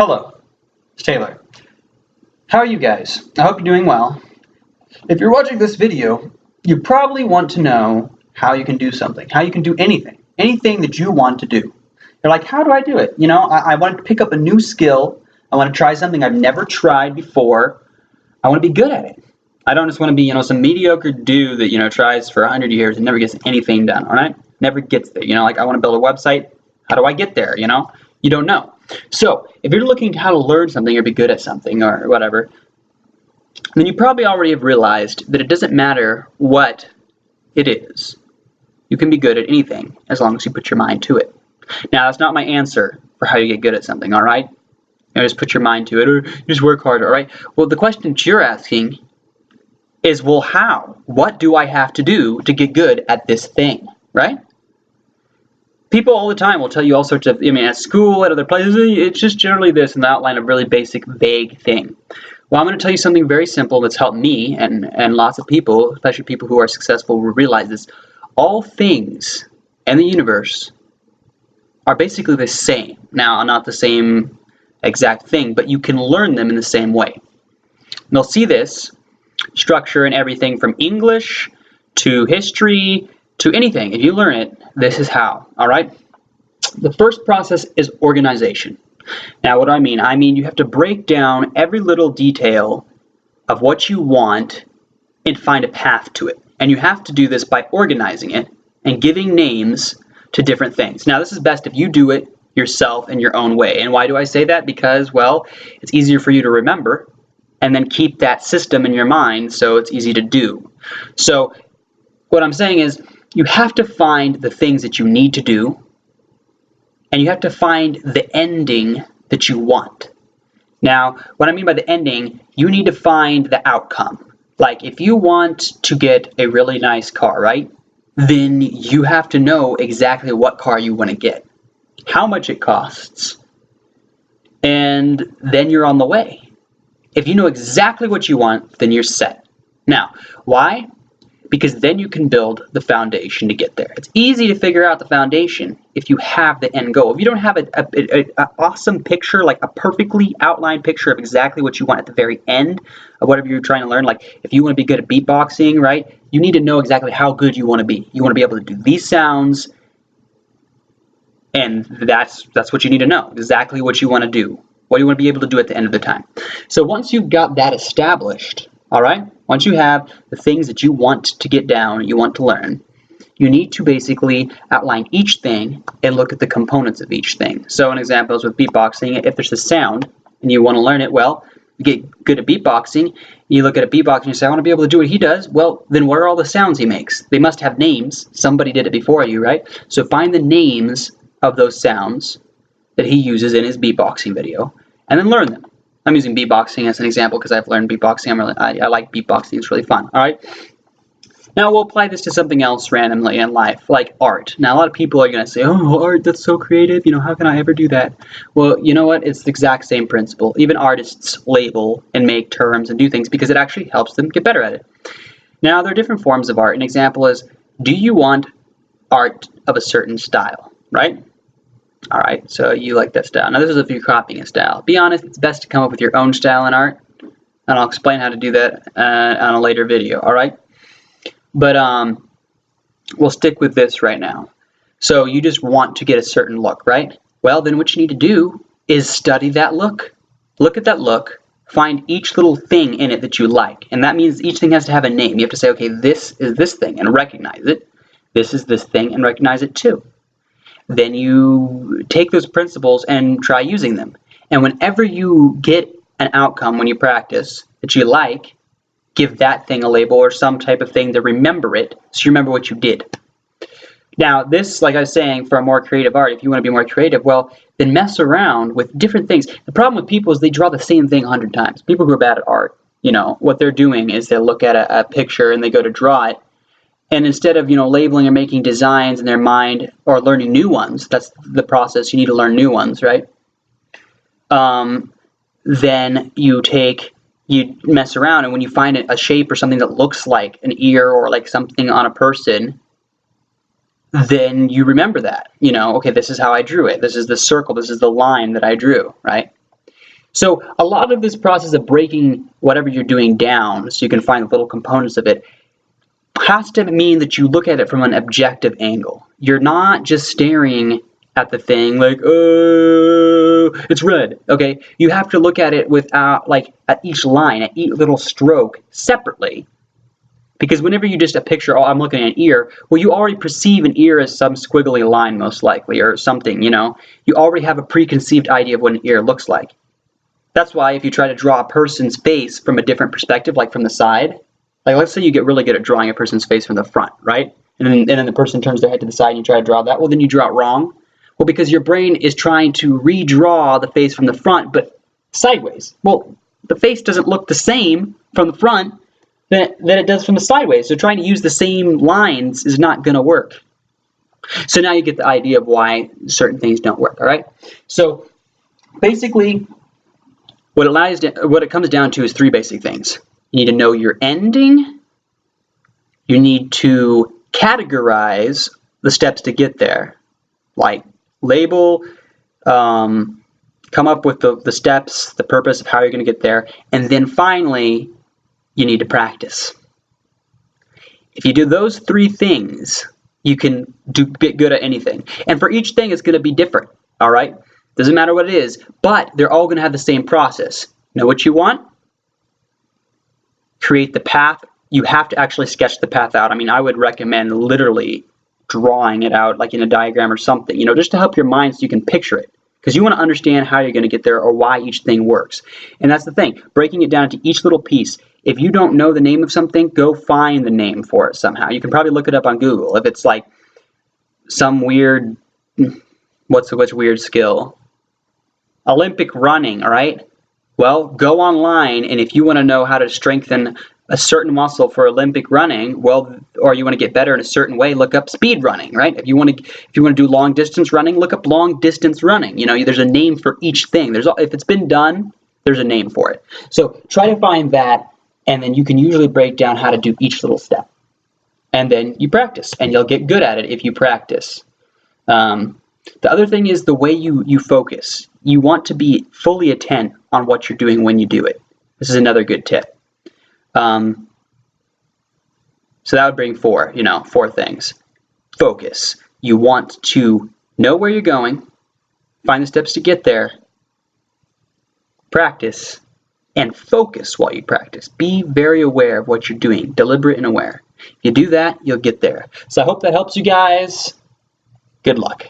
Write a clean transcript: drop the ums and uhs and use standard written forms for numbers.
Hello, it's Taylor. How are you guys? I hope you're doing well. If you're watching this video, you probably want to know how you can do something, how you can do anything that you want to do. You're like, how do I do it? You know, I want to pick up a new skill. I want to try something I've never tried before. I want to be good at it. I don't just want to be, some mediocre dude that, tries for 100 years and never gets anything done, all right? Never gets there. Like I want to build a website. How do I get there, You don't know. So if you're looking to how to learn something or be good at something or whatever, then you probably already have realized that it doesn't matter what it is. You can be good at anything as long as you put your mind to it. Now, that's not my answer for how you get good at something, all right? Just put your mind to it or just work harder, all right? Well, the question that you're asking is, well, how? What do I have to do to get good at this thing, right? People all the time will tell you all sorts of, at school, at other places, it's just generally this and the outline of really basic, vague thing. Well, I'm going to tell you something very simple that's helped me and lots of people, especially people who are successful, will realize this. All things in the universe are basically the same. Now, not the same exact thing, but you can learn them in the same way. And you'll see this structure in everything from English to history to anything. If you learn it, this is how, all right? The first process is organization. Now, what do I mean? I mean you have to break down every little detail of what you want and find a path to it. And you have to do this by organizing it and giving names to different things. Now, this is best if you do it yourself in your own way. And why do I say that? Because, well, it's easier for you to remember and then keep that system in your mind so it's easy to do. So what I'm saying is you have to find the things that you need to do, and you have to find the ending that you want. Now, what I mean by the ending, you need to find the outcome. Like if you want to get a really nice car, right? Then you have to know exactly what car you want to get, how much it costs, and then you're on the way. If you know exactly what you want, then you're set. Now, why? Because then you can build the foundation to get there. It's easy to figure out the foundation if you have the end goal. If you don't have an awesome picture, like a perfectly outlined picture of exactly what you want at the very end of whatever you're trying to learn, like if you want to be good at beatboxing, right? You need to know exactly how good you want to be. You want to be able to do these sounds, and that's what you need to know, exactly what you want to do, what you want to be able to do at the end of the time. So once you've got that established, all right, once you have the things that you want to get down, you want to learn, you need to basically outline each thing and look at the components of each thing. So an example is with beatboxing. If there's a sound and you want to learn it, well, you get good at beatboxing, you look at a beatboxer and you say, I want to be able to do what he does. Well, then what are all the sounds he makes? They must have names. Somebody did it before you, right? So find the names of those sounds that he uses in his beatboxing video and then learn them. I'm using beatboxing as an example because I've learned beatboxing. I like beatboxing. It's really fun. All right. Now we'll apply this to something else randomly in life, like art. Now a lot of people are going to say, "Oh, art, that's so creative. How can I ever do that?" Well, you know what? It's the exact same principle. Even artists label and make terms and do things because it actually helps them get better at it. Now there are different forms of art. An example is, do you want art of a certain style, right? All right, so you like that style. Now this is if you're copying a style. Be honest, it's best to come up with your own style in art, and I'll explain how to do that on a later video, all right? But we'll stick with this right now. So you just want to get a certain look, right? Well, then what you need to do is study that look. Look at that look, find each little thing in it that you like, and that means each thing has to have a name. You have to say, okay, this is this thing, and recognize it. This is this thing, and recognize it too. Then you take those principles and try using them. And whenever you get an outcome when you practice that you like, give that thing a label or some type of thing to remember it so you remember what you did. Now this, like I was saying, for a more creative art, if you want to be more creative, well, then mess around with different things. The problem with people is they draw the same thing 100 times. People who are bad at art, what they're doing is they look at a picture and they go to draw it. And instead of, labeling or making designs in their mind or learning new ones, that's the process, you need to learn new ones, right? Then you mess around, and when you find a shape or something that looks like an ear or like something on a person, then you remember that, okay, this is how I drew it. This is the circle, this is the line that I drew, right? So a lot of this process of breaking whatever you're doing down so you can find the little components of it has to mean that you look at it from an objective angle. You're not just staring at the thing like, oh, it's red. Okay, you have to look at it without, like, at each line, at each little stroke separately. Because whenever you just picture, oh, I'm looking at an ear, well, you already perceive an ear as some squiggly line, most likely, or something, you know. You already have a preconceived idea of what an ear looks like. That's why if you try to draw a person's face from a different perspective, like from the side, like let's say you get really good at drawing a person's face from the front, right? And then the person turns their head to the side and you try to draw that, well, then you draw it wrong. Well, because your brain is trying to redraw the face from the front, but sideways. Well, the face doesn't look the same from the front than it does from the sideways. So trying to use the same lines is not going to work. So now you get the idea of why certain things don't work, all right? So basically, what it comes down to is three basic things. You need to know your ending. You need to categorize the steps to get there, like label, come up with the steps, the purpose of how you're going to get there, and then finally, you need to practice. If you do those three things, you can get good at anything. And for each thing, it's going to be different, all right? Doesn't matter what it is, but they're all going to have the same process. Know what you want? Create the path. You have to actually sketch the path out. I mean, I would recommend literally drawing it out like in a diagram or something, you know, just to help your mind so you can picture it. Because you want to understand how you're going to get there or why each thing works. And that's the thing, breaking it down into each little piece. If you don't know the name of something, go find the name for it somehow. You can probably look it up on Google. If it's like some weird, what's weird skill? Olympic running, all right? Well, go online, and if you want to know how to strengthen a certain muscle for Olympic running, well, or you want to get better in a certain way, look up speed running, right? If you want to do long distance running, look up long distance running. You know, there's a name for each thing. If it's been done, there's a name for it. So try to find that, and then you can usually break down how to do each little step. And then you practice, and you'll get good at it if you practice. The other thing is the way you focus. You want to be fully attent on what you're doing when you do it. This is another good tip. So that would bring four things. Focus. You want to know where you're going, find the steps to get there, practice, and focus while you practice. Be very aware of what you're doing, deliberate and aware. If you do that, you'll get there. So I hope that helps you guys. Good luck.